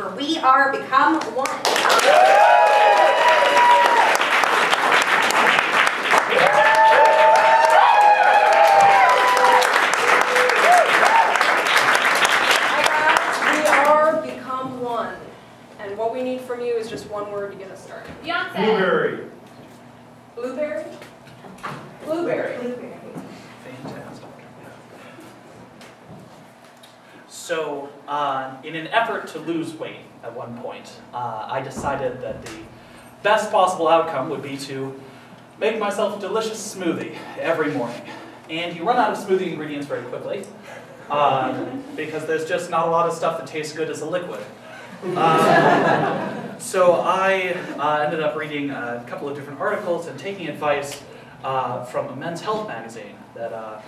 for We Are Become One. And what we need from you is just one word to get us started. Beyonce. Blueberry. Blueberry? Blueberry. Blueberry. Fantastic. So, in an effort to lose weight at one point, I decided that the best possible outcome would be to make myself a delicious smoothie every morning. And you run out of smoothie ingredients very quickly, because there's just not a lot of stuff that tastes good as a liquid. So I ended up reading a couple of different articles and taking advice from a men's health magazine that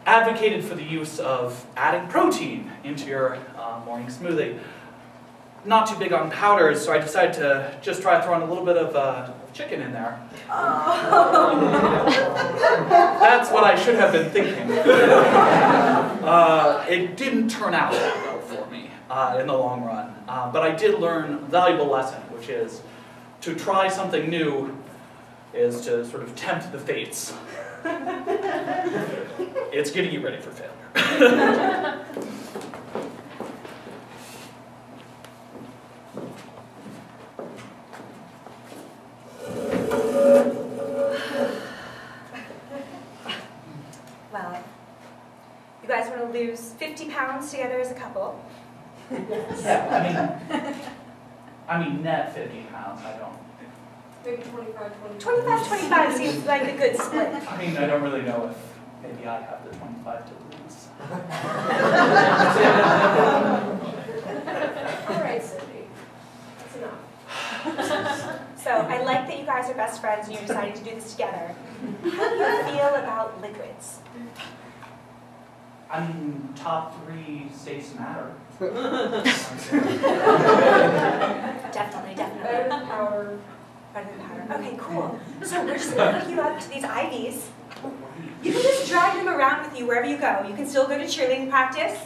advocated for the use of adding protein into your morning smoothie. Not too big on powders, so I decided to just try throwing a little bit of chicken in there. That's what I should have been thinking. It didn't turn out that well for me in the long run. But I did learn a valuable lesson, which is to try something new is to sort of tempt the fates. It's getting you ready for failure. Well, you guys want to lose 50 pounds together as a couple? Yeah, I mean, net 50 pounds, I don't. Maybe 25, 20. 25, 25 seems like a good split. I mean, I don't really know if maybe I have the 25 to lose. All right, Cindy. That's enough. So I like that you guys are best friends and you're deciding to do this together. How do you feel about liquids? I mean, top 3 states matter. Definitely. Better than powder. Better than powder. Okay, cool. So we're just going to hook you up to these IVs. You can just drag them around with you wherever you go. You can still go to cheerleading practice.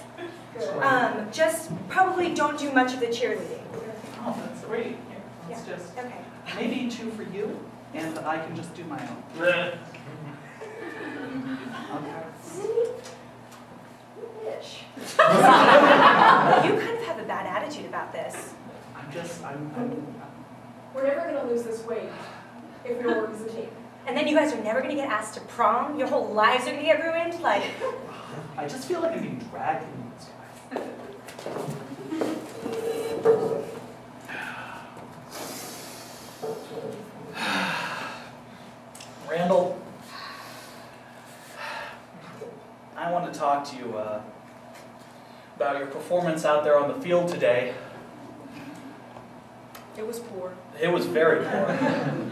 Good. Just probably don't do much of the cheerleading. Oh, that's great. Here, let's Yeah. just, Okay. maybe 2 for you, and I can just do my own. Cindy, You kind of have a bad attitude about this. we're never going to lose this weight if we don't work as a team. And then you guys are never going to get asked to prom? Your whole lives are going to get ruined? Like, I just feel like I'm being dragged into this guy. Randall, I want to talk to you about your performance out there on the field today. It was poor. It was very poor.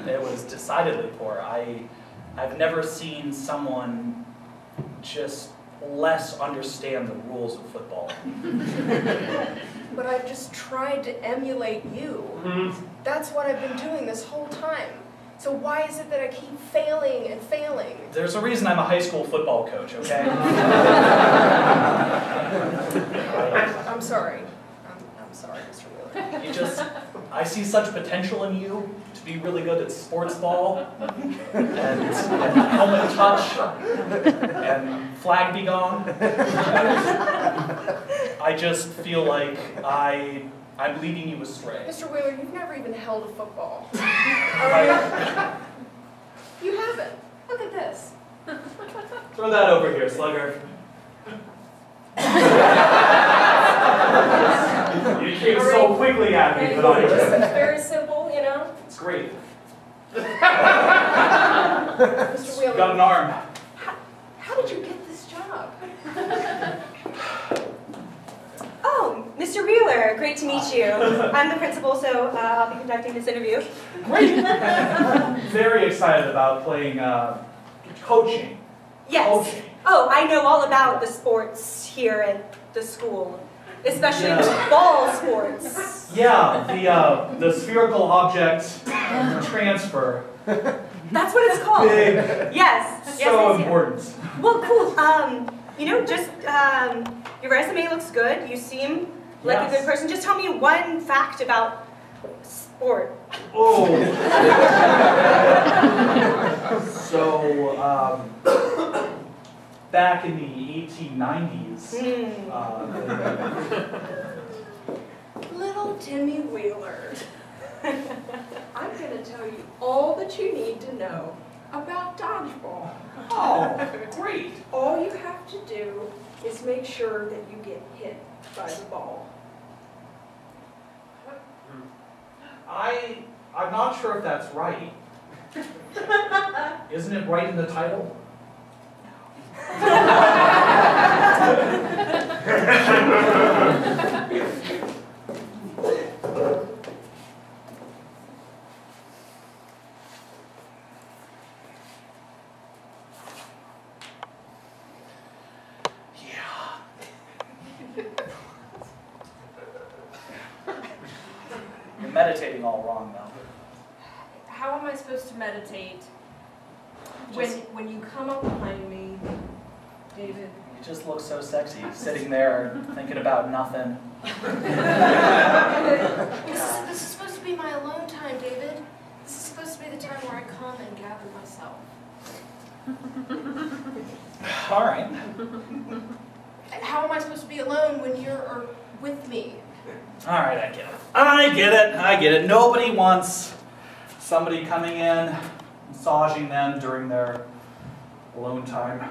It was decidedly poor. I've never seen someone just less understand the rules of football. But I've just tried to emulate you. That's what I've been doing this whole time. So why is it that I keep failing and failing? There's a reason I'm a high school football coach, okay? I'm sorry. I'm sorry, Mr. Wheeler. I see such potential in you to be really good at sports ball, and helmet touch, and flag be gone. I just feel like I'm leading you astray. Mr. Wheeler, you've never even held a football. You haven't. Look at this. Throw that over here, Slugger. You came so quickly at me, but I It's just... very simple, you know? It's great. Mr. Wheeler, Got an arm. how did you get this job? oh, Mr. Wheeler, great to meet you. I'm the principal, so I'll be conducting this interview. Great. Very excited about playing coaching. Yes. Coaching. Oh, I know all about the sports here at the school, especially the ball sports. Yeah, the spherical object transfer. That's what it's called. Big. Yes. So yes. important. Well, cool. You know, just your resume looks good. You seem like a Yes. good person. Just tell me one fact about sport. Oh. So, back in the 1890s, Little Timmy Wheeler. I'm going to tell you all that you need to know about dodgeball. oh, great. All you have to do is make sure that you get hit by the ball. I'm not sure if that's right. Isn't it right in the title? You're meditating all wrong now. How am I supposed to meditate Just- when you come up behind me, David? You just look so sexy, sitting there thinking about nothing. This is supposed to be my alone time, David. This is supposed to be the time where I come and gather myself. All right. How am I supposed to be alone when you're with me? All right, I get it. I get it. Nobody wants somebody coming in, massaging them during their alone time.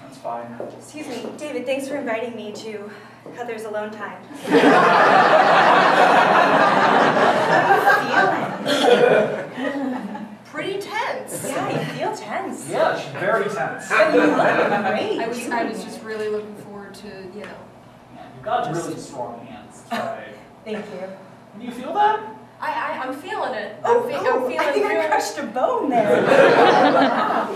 That's fine. Excuse me, David, thanks for inviting me to Heather's alone time. How are you feeling? Pretty tense. Yeah, you feel tense. Yeah, she's very tense. But you look great. I was just really looking forward to, You've got really strong hands. Right. Thank you. Do you feel that? I'm feeling it. Oh, I'm feeling I think I real- crushed a bone there. Wow.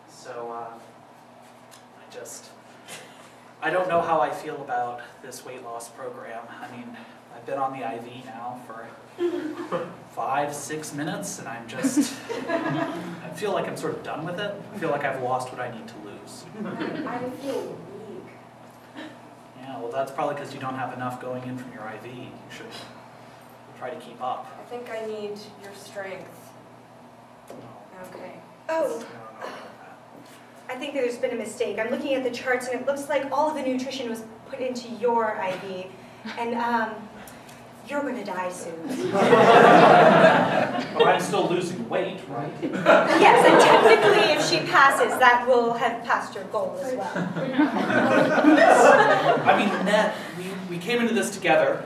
So, I don't know how I feel about this weight loss program. I mean, I've been on the IV now for 5-6 minutes, and I feel like I'm sort of done with it. I feel like I've lost what I need to lose. I feel weak. Yeah, well, that's probably because you don't have enough going in from your IV. You should try to keep up. I think I need your strength. Okay. Oh, I don't know about that. I think there's been a mistake. I'm looking at the charts, and it looks like all of the nutrition was put into your IV, and you're going to die soon. Oh, I'm still losing weight, right? Yes, and technically, if she passes, that will have passed your goal as well. I mean, Ned, we came into this together.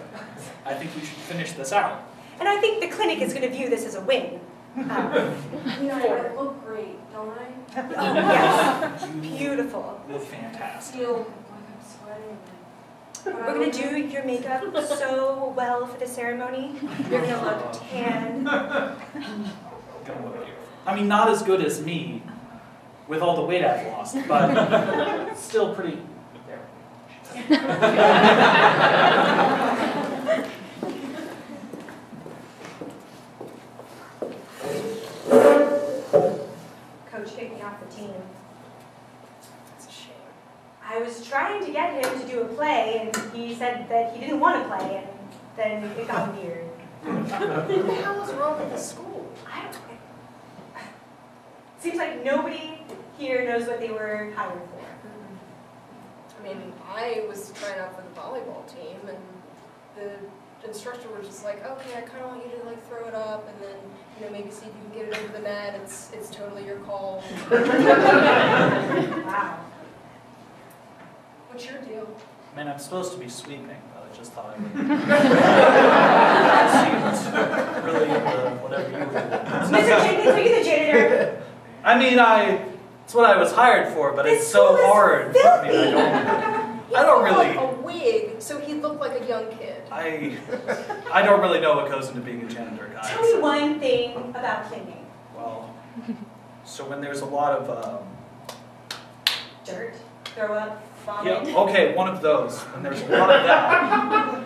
I think we should finish this out. And I think the clinic is going to view this as a win. I look great, don't I? Oh, yes, beautiful. Look fantastic. Feel like I'm sweating. We're going to do your makeup so well for the ceremony. You're going to look tan. Gonna look at you. I mean, not as good as me with all the weight I've lost, but still pretty. There. Coach kicked me off the team. It's a shame. I was trying to get him to do a play, and he said that he didn't want to play, and then it got weird. What the hell is wrong with the school? I don't. Seems like nobody here knows what they were hired for. I mean, I was trying out for the volleyball team, and the instructor was just like, okay, I kind of want you to like throw it up, and then maybe see if you can get it over the net. It's totally your call. Wow. What's your deal? I mean, I'm supposed to be sweeping, but I just thought I would. Seems really whatever you were doing. Mr. Jenkins, are you the janitor? I mean, it's what I was hired for, but it's so hard. I mean, I don't really. A wig, so he looked like a young kid. I don't really know what goes into being a janitor, guys. Tell me one thing about cleaning. Well, so when there's a lot of Dirt, throw up, vomit. yeah, okay, one of those. When there's a lot of that,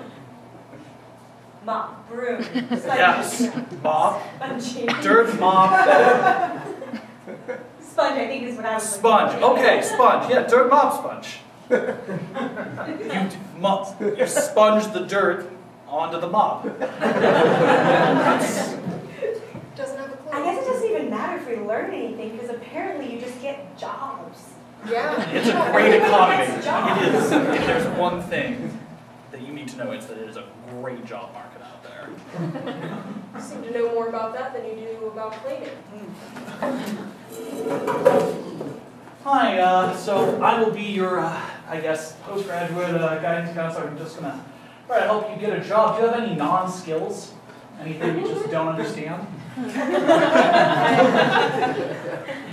Mop, broom, sponge. Yes. Mop, Spongy. dirt, mop, Sponge, I think is what I was sponge. looking for. Okay, sponge. Yeah, dirt, mop, sponge. You sponge the dirt onto the mop. Doesn't have a clue. I guess it doesn't even matter if we learn anything, because apparently you just get jobs. Yeah. It's a great economy. It's a job. It is. If there's one thing that you need to know, it's that it is a great job market out there. You seem to know more about that than you do about planing. Hi, so I will be your, I guess, postgraduate guidance counselor. I'm just gonna try to help you get a job. Do you have any non-skills? Anything you just don't understand?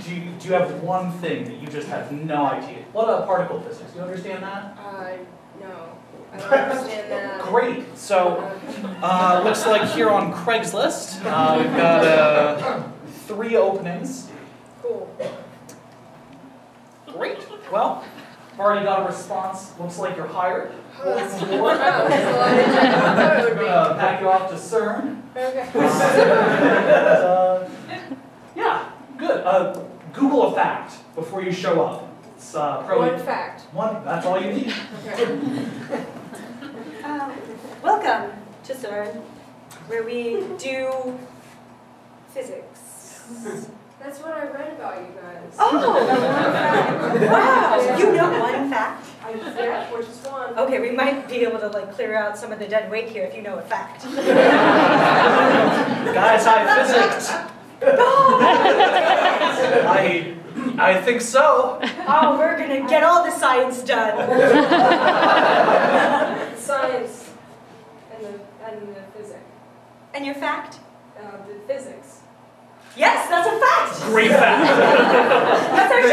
Do you have one thing that you just have no idea? What about particle physics? Do you understand that? No. I don't understand that. Great. So, looks like here on Craigslist, we've got 3 openings. Cool. Great. Well, I've already got a response. Looks like you're hired. Oh, that's Welcome aboard. wow, that's a lot easier than I thought it I'm would be. gonna pack you off to CERN. Okay. Yeah, good. Google a fact before you show up. It's probably One fact. one. That's all you need. Okay. Welcome to CERN, where we do physics. That's what I read about you guys. Oh, wow! You know one fact? Yeah, which is one. Okay, we might be able to like clear out some of the dead weight here if you know a fact. Guys, high physics. I think so. Oh, we're gonna get all the science done. Science and the physics. And your fact? The physics. Yes, that's a fact. Great fact. That's our show.